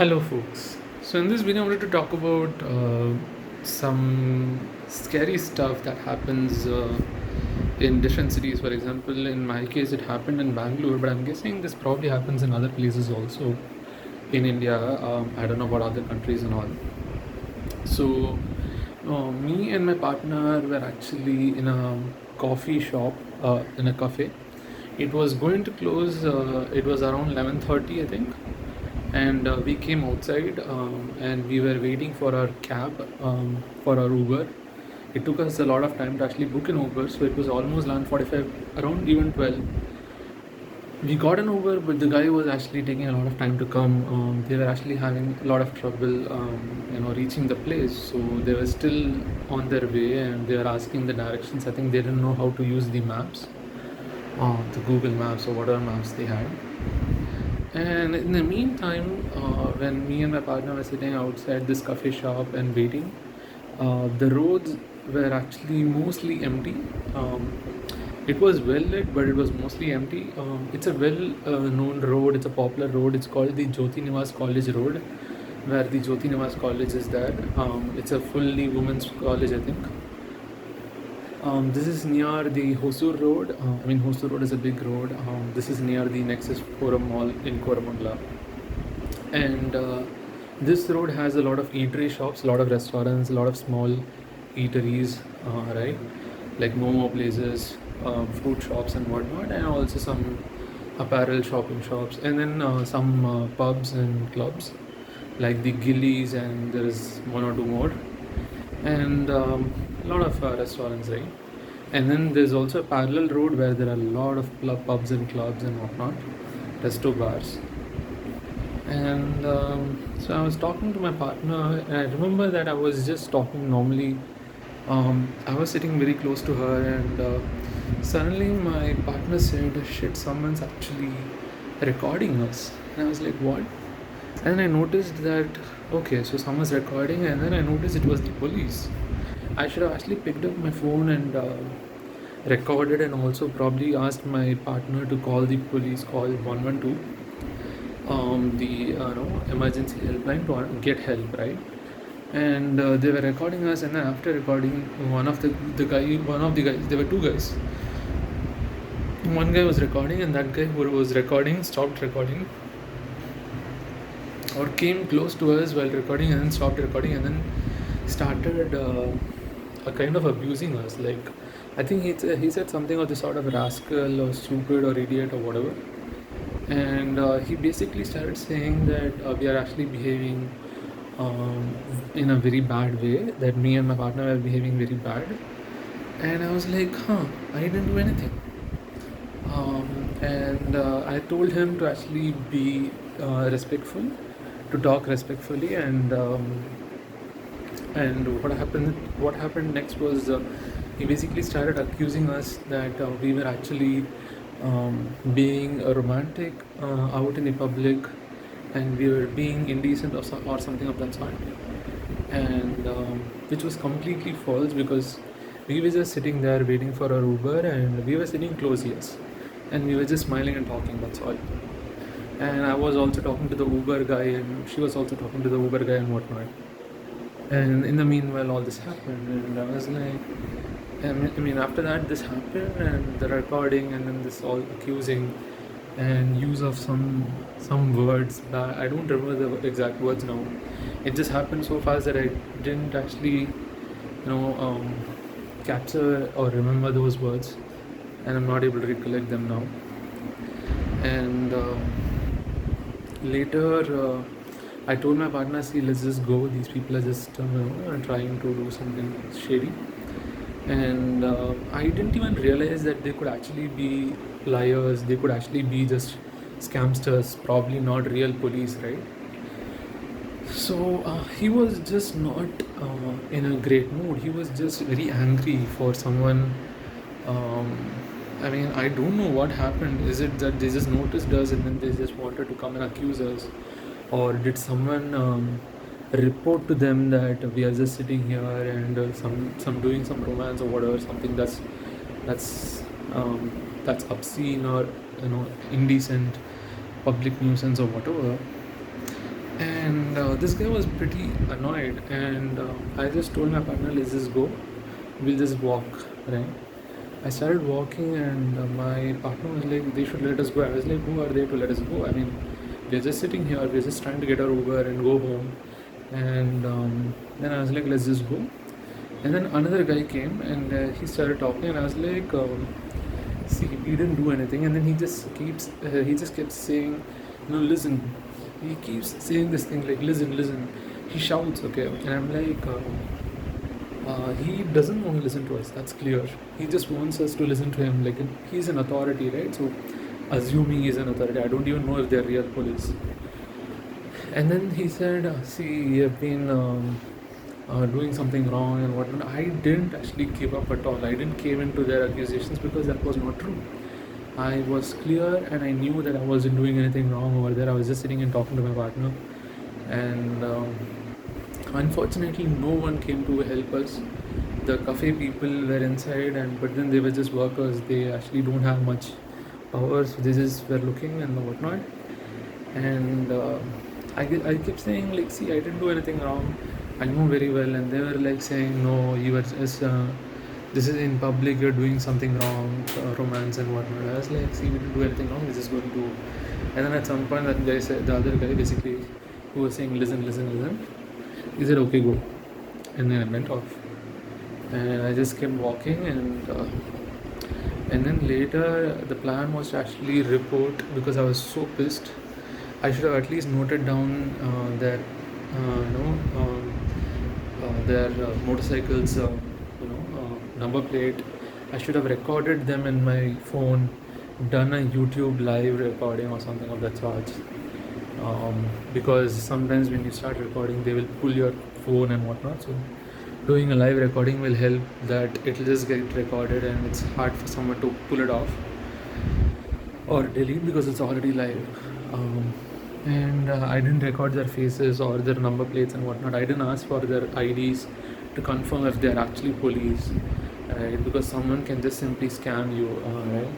Hello, folks. So, in this video, I wanted to talk about some scary stuff that happens in different cities. For example, in my case, it happened in Bangalore, but I'm guessing this probably happens in other places also in India. I don't know about other countries and all. So, me and my partner were actually in a coffee shop, in a cafe. It was going to close. It was around 11:30, I think, and we came outside and we were waiting for our cab, for our Uber. It took us a lot of time to actually book an Uber, so it was almost 11:45, around even 12. We got an Uber, but the guy was actually taking a lot of time to come. They were actually having a lot of trouble, reaching the place. So they were still on their way, and they were asking the directions. I think they didn't know how to use the maps, the Google Maps or whatever maps they had. And in the meantime, when me and my partner were sitting outside this cafe shop and waiting, the roads were actually mostly empty. It was well lit, but it was mostly empty. It's a well known road, it's a popular road. It's called the Jyoti Niwas College Road, where the Jyoti Niwas College is there. It's a fully women's college, I think. This is near the Hosur Road. Hosur Road is a big road. This is near the Nexus Forum Mall in Koramangala. And this road has a lot of eatery shops, a lot of restaurants, a lot of small eateries, right? Like momo places, fruit shops, and whatnot, and also some apparel shopping shops, and then some pubs and clubs like the Gillies, and there is one or two more, and a lot of restaurants, right? And then there's also a parallel road where there are a lot of pubs and clubs and whatnot, resto bars. And so I was talking to my partner, and I remember that I was just talking normally. I was sitting very close to her, and suddenly my partner said, "Shit, someone's actually recording us." And I was like, "What?" And I noticed that, okay, so someone's recording, and then I noticed it was the police. I should have actually picked up my phone and recorded, and also probably asked my partner to call the police, call 112, the emergency helpline to get help, right? And they were recording us, and then after recording, one of the guys, there were two guys. One guy was recording, and that guy who was recording stopped recording, or came close to us while recording and then stopped recording, and then started a kind of abusing us. Like, I think he said something of the sort of rascal or stupid or idiot or whatever. And he basically started saying that we are actually behaving in a very bad way, that me and my partner were behaving very bad. And I was like, I didn't do anything. And I told him to actually be respectful, to talk respectfully, and what happened next was he basically started accusing us that we were actually being romantic out in the public, and we were being indecent or something of that sort, and which was completely false, because we were just sitting there waiting for our Uber, and we were sitting close, yes, and we were just smiling and talking, that's all. And I was also talking to the Uber guy, and she was also talking to the Uber guy and whatnot. And in the meanwhile, all this happened, and I was like, after that, this happened, and the recording, and then this all accusing and use of some words that I don't remember the exact words now. It just happened so fast that I didn't actually, capture or remember those words, and I'm not able to recollect them now. And later, I told my partner, "See, let's just go. These people are just trying to do something shady." And I didn't even realize that they could actually be liars. They could actually be just scamsters, probably not real police, right? So he was just not in a great mood. He was just very angry for someone. I don't know what happened. Is it that they just noticed us and then they just wanted to come and accuse us? Or did someone report to them that we are just sitting here and some doing some romance or whatever, something that's that's obscene or indecent, public nuisance or whatever? And this guy was pretty annoyed, and I just told my partner, let's just go, we'll just walk, right? I started walking, and my partner was like, they should let us go. I was like, who are they to let us go? I mean, we're just sitting here, we're just trying to get our Uber and go home. And then I was like, let's just go. And then another guy came, and he started talking, and I was like, see, he didn't do anything. And then he just kept saying, no, listen. He keeps saying this thing like, listen, listen. He shouts, okay, and I'm like, he doesn't want to listen to us. That's clear. He just wants us to listen to him. Like, he's an authority, right? So, assuming he's an authority, I don't even know if they're real police. And then he said, see, you have been doing something wrong and whatnot. I didn't actually give up at all. I didn't cave into their accusations because that was not true. I was clear, and I knew that I wasn't doing anything wrong over there. I was just sitting and talking to my partner. And unfortunately, no one came to help us. The cafe people were inside, but then they were just workers. They actually don't have much power, so they just were looking and whatnot. And I kept saying, like, see, I didn't do anything wrong. I know very well. And they were like saying, no, you were just, this is in public, you're doing something wrong, romance and whatnot. I was like, see, we didn't do anything wrong, we're just going to. And then at some point, that guy said, the other guy basically, who was saying, listen, listen, listen, he said, okay, go. And then I went off. And I just kept walking, and then later the plan was to actually report, because I was so pissed. I should have at least noted down their motorcycles, number plate. I should have recorded them in my phone, done a YouTube live recording or something of that sort. Because sometimes when you start recording, they will pull your phone and whatnot. So doing a live recording will help that it'll just get recorded, and it's hard for someone to pull it off or delete because it's already live. And I didn't record their faces or their number plates and whatnot. I didn't ask for their IDs to confirm if they're actually police, right? Because someone can just simply scam you, right?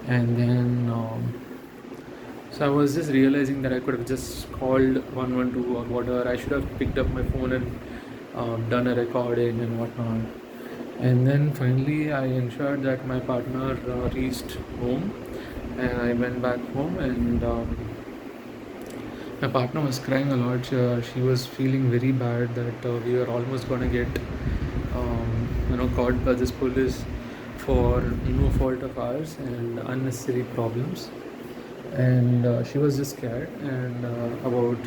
And then so I was just realizing that I could have just called 112 or whatever. I should have picked up my phone and done a recording and whatnot. And then finally I ensured that my partner reached home, and I went back home, and my partner was crying a lot. She was feeling very bad that we were almost going to get caught by this police for no fault of ours and unnecessary problems. And she was just scared and about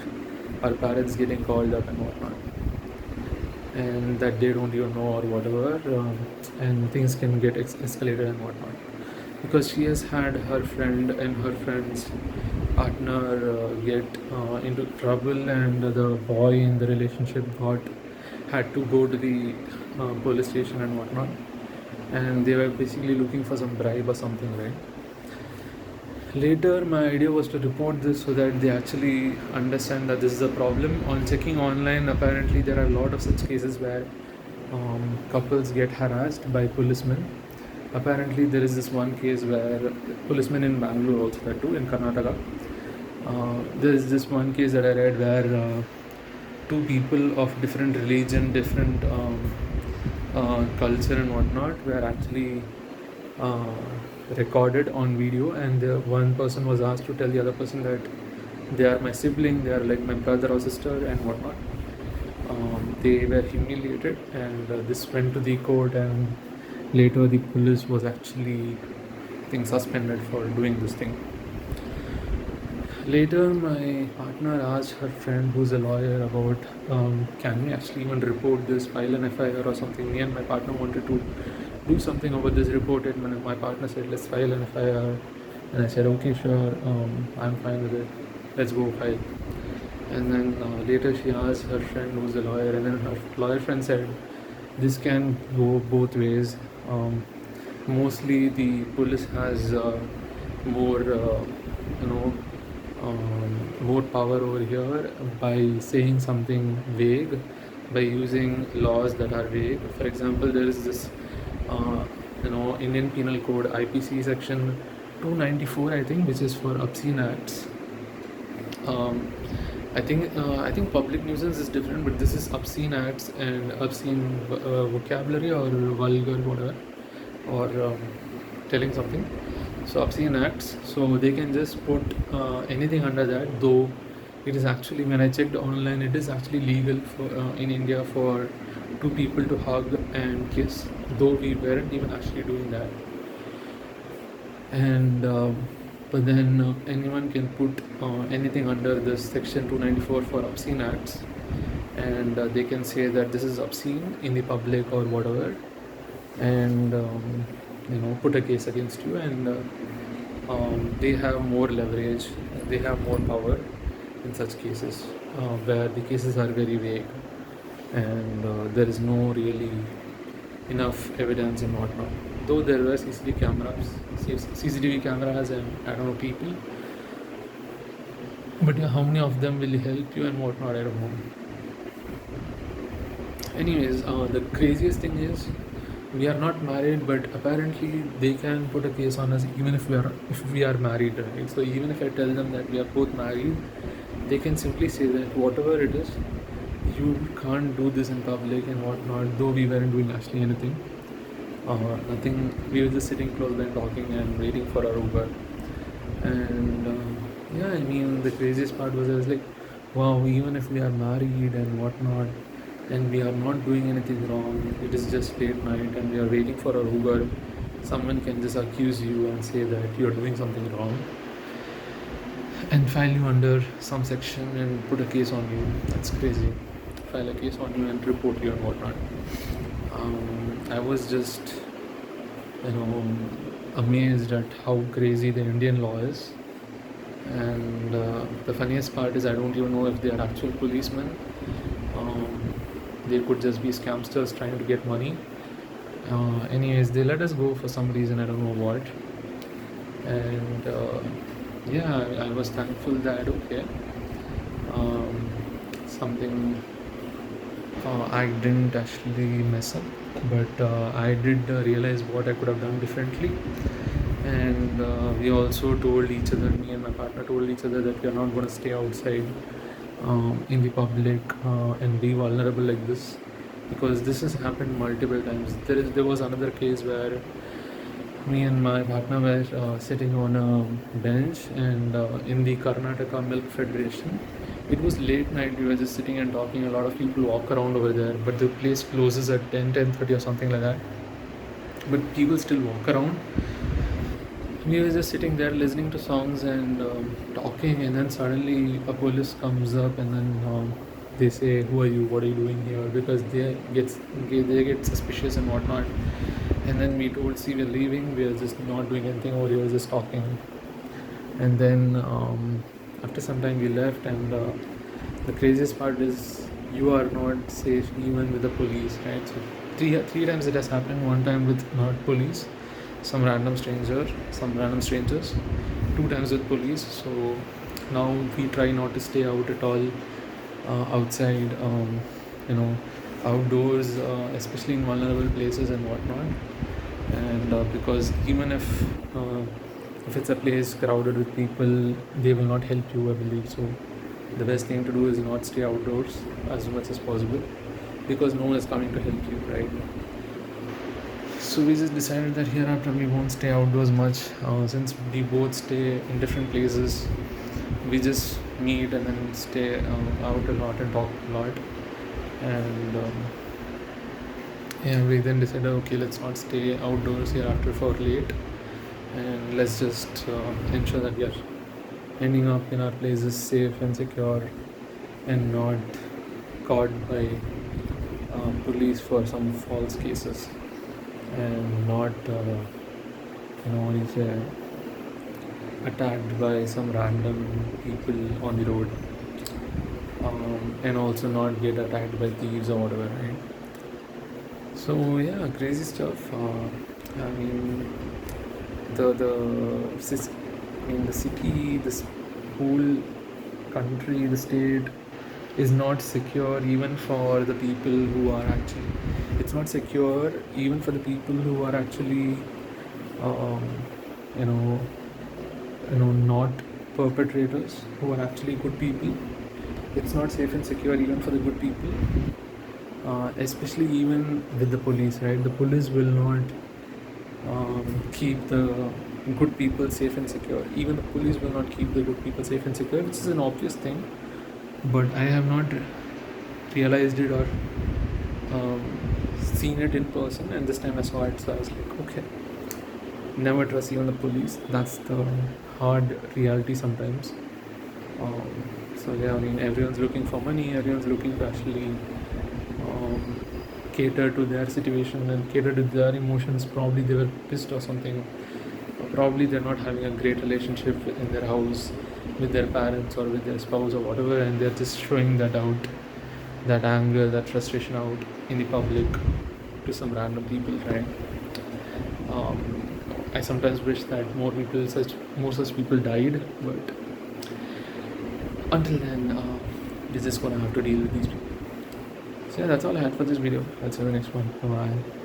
our parents getting called up and whatnot, and that they don't even know or whatever, and things can get escalated and whatnot, because she has had her friend and her friend's partner get into trouble, and the boy in the relationship had to go to the police station and whatnot, and they were basically looking for some bribe or something, right? Later, my idea was to report this so that they actually understand that this is a problem. On checking online, apparently there are a lot of such cases where couples get harassed by policemen. Apparently, there is this one case where policemen in Bangalore also that too, in Karnataka. There is this one case that I read where two people of different religion, different culture and whatnot were actually recorded on video, and one person was asked to tell the other person that they are my sibling, they are like my brother or sister and whatnot. They were humiliated, and this went to the court, and later the police was actually, I think, suspended for doing this thing. Later, my partner asked her friend, who's a lawyer, about can we actually even report this, file an FIR or something. Me and my partner wanted to do something about this, report it. My partner said, let's file an FIR. And I said, okay, sure, I'm fine with it. Let's go file. And then later she asked her friend, who's a lawyer, and then her lawyer friend said, this can go both ways. Mostly the police has more, more power over here by saying something vague, by using laws that are vague. For example, there is this Indian Penal Code IPC section 294, I think, which is for obscene acts. I think public nuisance is different, but this is obscene acts and obscene vocabulary or vulgar whatever, or telling something. So obscene acts. So they can just put anything under that. Though it is actually, when I checked online, it is actually legal for in India for two people to hug and kiss. Though we weren't even actually doing that, and but then anyone can put anything under this section 294 for obscene acts, and they can say that this is obscene in the public or whatever, and put a case against you, and they have more leverage, they have more power in such cases, where the cases are very vague, and there is no really enough evidence and whatnot. Though there were CCTV cameras and I don't know people, but yeah, how many of them will help you and whatnot, I don't know. Anyways, the craziest thing is we are not married, but apparently they can put a case on us even if we are married, right? So even if I tell them that we are both married, they can simply say that whatever it is, you can't do this in public and whatnot. Though we weren't doing actually anything, nothing. We were just sitting close by talking and waiting for our Uber. And yeah, I mean, the craziest part was I was like, wow, even if we are married and whatnot, and we are not doing anything wrong, it is just late night and we are waiting for our Uber, someone can just accuse you and say that you're doing something wrong and file you under some section and put a case on you. That's crazy. File a case on you and report you and whatnot. I was just, amazed at how crazy the Indian law is. And the funniest part is I don't even know if they are actual policemen. They could just be scamsters trying to get money. Anyways, they let us go for some reason, I don't know what. And yeah, I was thankful that okay, something I didn't actually mess up, but I did realize what I could have done differently. And we also told each other, me and my partner told each other that we are not going to stay outside in the public and be vulnerable like this, because this has happened multiple times. There was another case where me and my partner were sitting on a bench, and in the Karnataka Milk Federation, it was late night. We were just sitting and talking. A lot of people walk around over there, but the place closes at 10:30 or something like that. But people still walk around. We were just sitting there listening to songs and talking, and then suddenly a police comes up, and then they say, "Who are you? What are you doing here?" Because they get suspicious and whatnot. And then we told, "See, we're leaving. We are just not doing anything over here, just talking." And then after some time we left, and the craziest part is you are not safe even with the police, right? So three times it has happened. One time with not police, some random strangers. Two times with police. So now we try not to stay out at all outside, outdoors, especially in vulnerable places and whatnot. And because even if it's a place crowded with people, they will not help you, I believe. So the best thing to do is not stay outdoors as much as possible, because no one is coming to help you, right? So we just decided that hereafter we won't stay outdoors much, since we both stay in different places. We just meet and then stay out a lot and talk a lot. And yeah, we then decided, okay, let's not stay outdoors hereafter for late, and let's just ensure that we are ending up in our places safe and secure and not caught by police for some false cases, and not attacked by some random people on the road, and also not get attacked by thieves or whatever, right? So yeah, crazy stuff. I mean, the city, the whole country, the state is not secure even for the people who are actually. It's not secure even for the people who are actually, you know, not perpetrators, who are actually good people. it's not safe and secure even for the good people, especially even with the police, right? The police will not keep the good people safe and secure. Even the police will not keep the good people safe and secure, which is an obvious thing. But I have not realized it or seen it in person, and this time I saw it, so I was like, okay, never trust even the police. That's the hard reality sometimes. So yeah, I mean, everyone's looking for money, everyone's looking to actually cater to their situation and cater to their emotions. Probably they were pissed or something. Probably they're not having a great relationship in their house with their parents or with their spouse or whatever, and they're just showing that out, that anger, that frustration out in the public to some random people, right? I sometimes wish that more such people died, but until then, we're just gonna have to deal with these people. So yeah, that's all I had for this video. I'll see you in the next one. Bye.